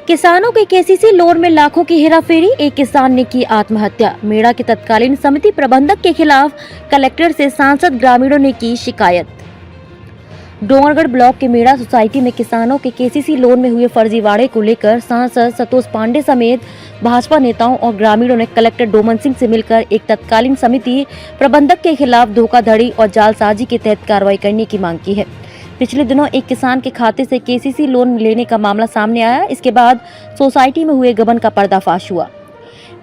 किसानों के KCC loan में लाखों की हेराफेरी, एक किसान ने की आत्महत्या। मेड़ा के तत्कालीन समिति प्रबंधक के खिलाफ कलेक्टर से सांसद ग्रामीणों ने की शिकायत। डोंगरगढ़ ब्लॉक के मेड़ा सोसाइटी में किसानों के केसीसी लोन में हुए फर्जीवाड़े को लेकर सांसद संतोष पांडे समेत भाजपा नेताओं और ग्रामीणों ने कलेक्टर डोमन सिंह से मिलकर एक तत्कालीन समिति प्रबंधक के खिलाफ धोखाधड़ी और जालसाजी के तहत कार्रवाई करने की मांग की है। पिछले दिनों एक किसान के खाते से केसीसी लोन लेने का मामला सामने आया। इसके बाद सोसाइटी में हुए गबन का पर्दाफाश हुआ।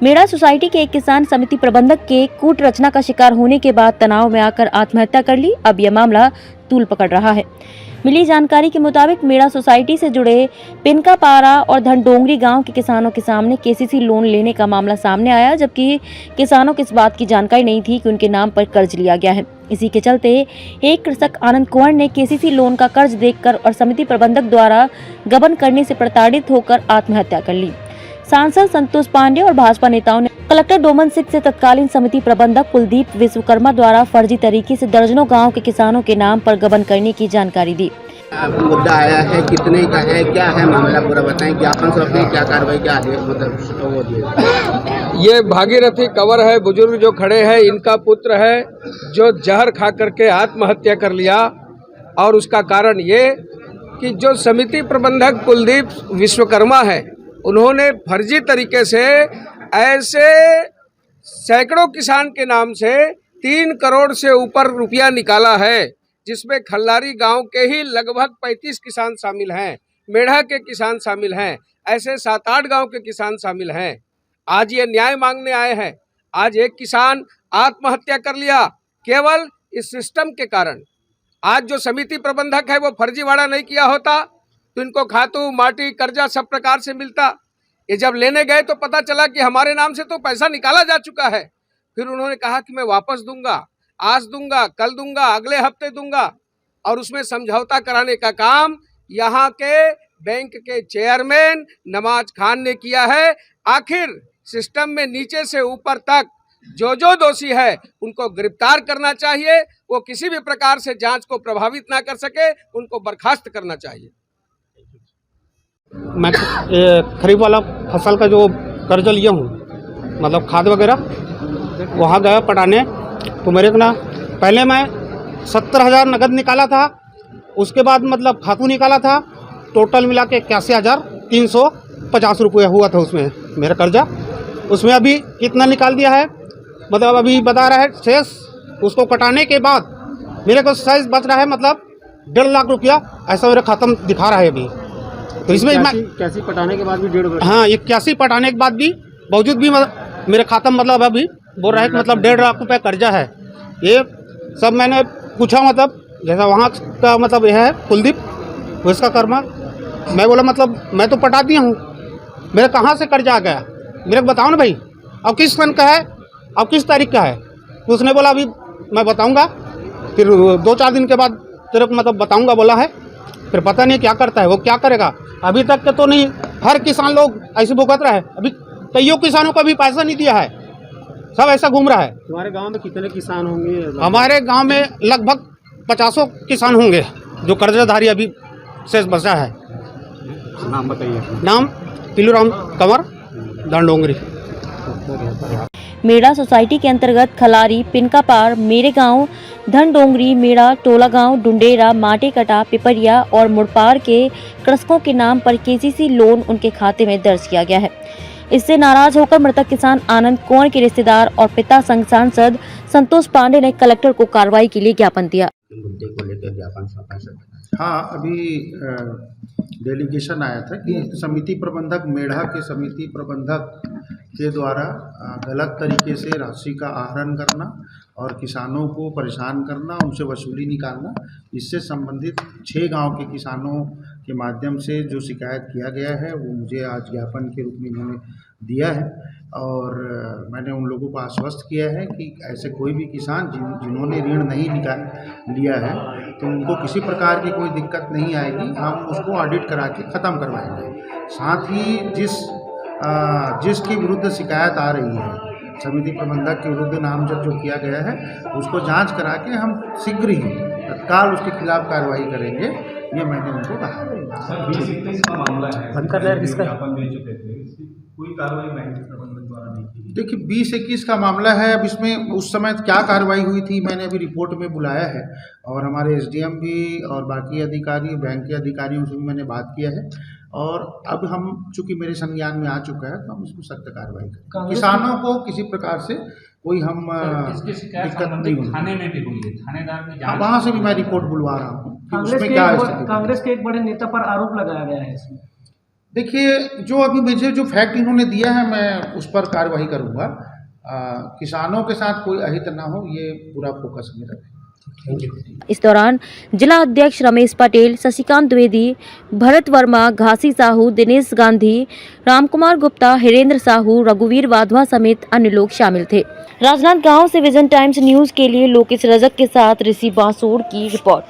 मेड़ा सोसाइटी के एक किसान समिति प्रबंधक के कूट रचना का शिकार होने के बाद तनाव में आकर आत्महत्या कर ली। अब यह मामला तूल पकड़ रहा है। मिली जानकारी के मुताबिक मेड़ा सोसाइटी से जुड़े पिनकापारा और धनडोंगरी गांव के किसानों के सामने केसीसी लोन लेने का मामला सामने आया, जबकि किसानों को इस बात की जानकारी नहीं थी कि उनके नाम पर कर्ज लिया गया है। इसी के चलते एक कृषक आनंद कुंवर ने केसीसी लोन का कर्ज देखकर और समिति प्रबंधक द्वारा गबन करने से प्रताड़ित होकर आत्महत्या कर ली। सांसद संतोष पांडे और भाजपा नेताओं ने कलेक्टर डोमन सिंह से तत्कालीन समिति प्रबंधक कुलदीप विश्वकर्मा द्वारा फर्जी तरीके से दर्जनों गांव के किसानों के नाम पर गबन करने की जानकारी दी। मुद्दा आया है, कितने का है, क्या है मामला पूरा बताएं। ज्ञापन सौंपे, क्या कार्रवाई, क्या है मतलब ये भागीरथी कंवर है, बुजुर्ग जो खड़े हैं, इनका पुत्र है जो जहर खा करके आत्महत्या कर लिया। और उसका कारण ये कि जो समिति प्रबंधक कुलदीप विश्वकर्मा है, उन्होंने फर्जी तरीके से ऐसे सैकड़ों किसान के नाम से 3 करोड़ से ऊपर रुपया निकाला है, जिसमें खल्लारी गांव के ही लगभग 35 किसान शामिल हैं, मेढ़ा के किसान शामिल हैं, ऐसे 7-8 गांव के किसान शामिल हैं। आज ये न्याय मांगने आए हैं। आज एक किसान आत्महत्या कर लिया केवल इस सिस्टम के कारण। आज जो समिति प्रबंधक है वो फर्जीवाड़ा नहीं किया होता तो इनको खातू माटी कर्जा सब प्रकार से मिलता। ये जब लेने गए तो पता चला कि हमारे नाम से तो पैसा निकाला जा चुका है। फिर उन्होंने कहा कि मैं वापस दूंगा, आज दूंगा, कल दूंगा, अगले हफ्ते दूंगा, और उसमें समझौता कराने का काम यहाँ के बैंक के चेयरमैन नवाज खान ने किया है। आखिर सिस्टम में नीचे से ऊपर तक जो दोषी है उनको गिरफ्तार करना चाहिए। वो किसी भी प्रकार से जांच को प्रभावित ना कर सके, उनको बर्खास्त करना चाहिए। मैं खरीफ वाला फसल का जो कर्ज लिया हूँ, मतलब खाद वगैरह, वहाँ गया पटाने तो मेरे को ना पहले मैं 70,000 नगद निकाला था। उसके बाद मतलब खातू निकाला था, टोटल मिला के 81,350 रुपये हुआ था उसमें मेरा कर्जा। उसमें अभी कितना निकाल दिया है, मतलब अभी बता रहा है शेष। उसको कटाने के बाद मेरे को शेष बच रहा है मतलब 1.5 लाख रुपया, ऐसा मेरा खाता में दिखा रहा है अभी। तो इसमें 81 पटाने के बाद भी 1.5 हाँ 81 पटाने के बाद भी बावजूद भी मेरे खाता में मतलब अभी बोल रहा है कि मतलब 1.5 लाख रुपये कर्जा है। ये सब मैंने पूछा, मतलब जैसा वहाँ का मतलब यह है कुलदीप विश्वकर्मा। मैं बोला मतलब मैं तो पटा दिया हूँ, मेरा कहाँ से कर्जा आ गया, मेरे को बताओ ना भाई। अब किस सन का है, अब किस तारीख का है। तो उसने बोला अभी मैं बताऊँगा, फिर 2-4 दिन के बाद तेरे को मतलब बताऊँगा बोला है। फिर पता नहीं क्या करता है, वो क्या करेगा। अभी तक के तो नहीं, हर किसान लोग ऐसे भुगत रहा है। अभी कईयों किसानों को अभी पैसा नहीं दिया है, सब ऐसा घूम रहा है। तुम्हारे गांव में कितने किसान होंगे? हमारे गांव में लगभग 50 किसान होंगे जो कर्जदारी अभी शेष बचा है। नाम बताइए। नाम तिलूराम कंवर, धनडोंगरी। मेड़ा सोसाइटी के अंतर्गत खलारी, पिनकापार, मेरे गांव, धनडोंगरी, मेड़ा, टोला गांव, डुंडेरा, माटेकटा, पिपरिया और मुड़पार के कृषकों के नाम पर केसीसी लोन उनके खाते में दर्ज किया गया है। इससे नाराज होकर मृतक किसान आनंद कुंवर के रिश्तेदार और पिता संघ सांसद संतोष पांडे ने कलेक्टर को कार्रवाई के लिए ज्ञापन दिया। मुद्दे को लेकर ज्ञापन सौंपा सकते। हाँ, अभी डेलीगेशन आया था कि समिति प्रबंधक, मेढ़ा के समिति प्रबंधक के द्वारा गलत तरीके से राशि का आहरण करना और किसानों को परेशान करना, उनसे वसूली निकालना, इससे संबंधित 6 गांव के किसानों के माध्यम से जो शिकायत किया गया है वो मुझे आज ज्ञापन के रूप में इन्होंने दिया है। और मैंने उन लोगों को आश्वस्त किया है कि ऐसे कोई भी किसान जिन्होंने ऋण नहीं लिया है तो उनको किसी प्रकार की कोई दिक्कत नहीं आएगी। हम उसको ऑडिट करा के ख़त्म करवाएंगे। साथ ही जिसके विरुद्ध शिकायत आ रही है, समिति प्रबंधक के विरुद्ध नामजद जो किया गया है, उसको जांच करा के हम शीघ्र ही तत्काल उसके खिलाफ कार्रवाई करेंगे। ये मैंने उनको कहा। कोई कार्रवाई बैंक प्रबंधन द्वारा नहीं की। देखिए 20-21 का मामला है। अब इसमें उस समय क्या कार्रवाई हुई थी मैंने अभी रिपोर्ट में बुलाया है, और हमारे एसडीएम भी और बाकी अधिकारी, बैंक के अधिकारियों से भी मैंने बात किया है, और अब हम चूंकि मेरे संज्ञान में आ चुका है तो हम इसमें सख्त कार्रवाई करेंगे। किसानों को किसी प्रकार से कोई हम दिक्कत नहीं होगी। थाने में भी हुई है, थानेदार ने हाँ, वहाँ से भी मैं रिपोर्ट बुलवा रहा हूँ कि उसमें क्या स्थिति है। कांग्रेस के एक बड़े नेता पर आरोप लगाया गया है इसमें। देखिए जो अभी मुझे जो फैक्ट इन्होंने दिया है मैं उस पर कार्रवाई करूँगा। किसानों के साथ कोई अहित ना हो, ये पूरा फोकस मेरा है। इस दौरान जिला अध्यक्ष रमेश पटेल, शशिकांत द्विवेदी, भरत वर्मा, घासी साहू, दिनेश गांधी, रामकुमार गुप्ता, हिरेंद्र साहू, रघुवीर वाधवा समेत अन्य लोग शामिल थे। राजनांदगांव से विजन टाइम्स न्यूज के लिए लोकेश रजक के साथ ऋषि बांसुड़ की रिपोर्ट।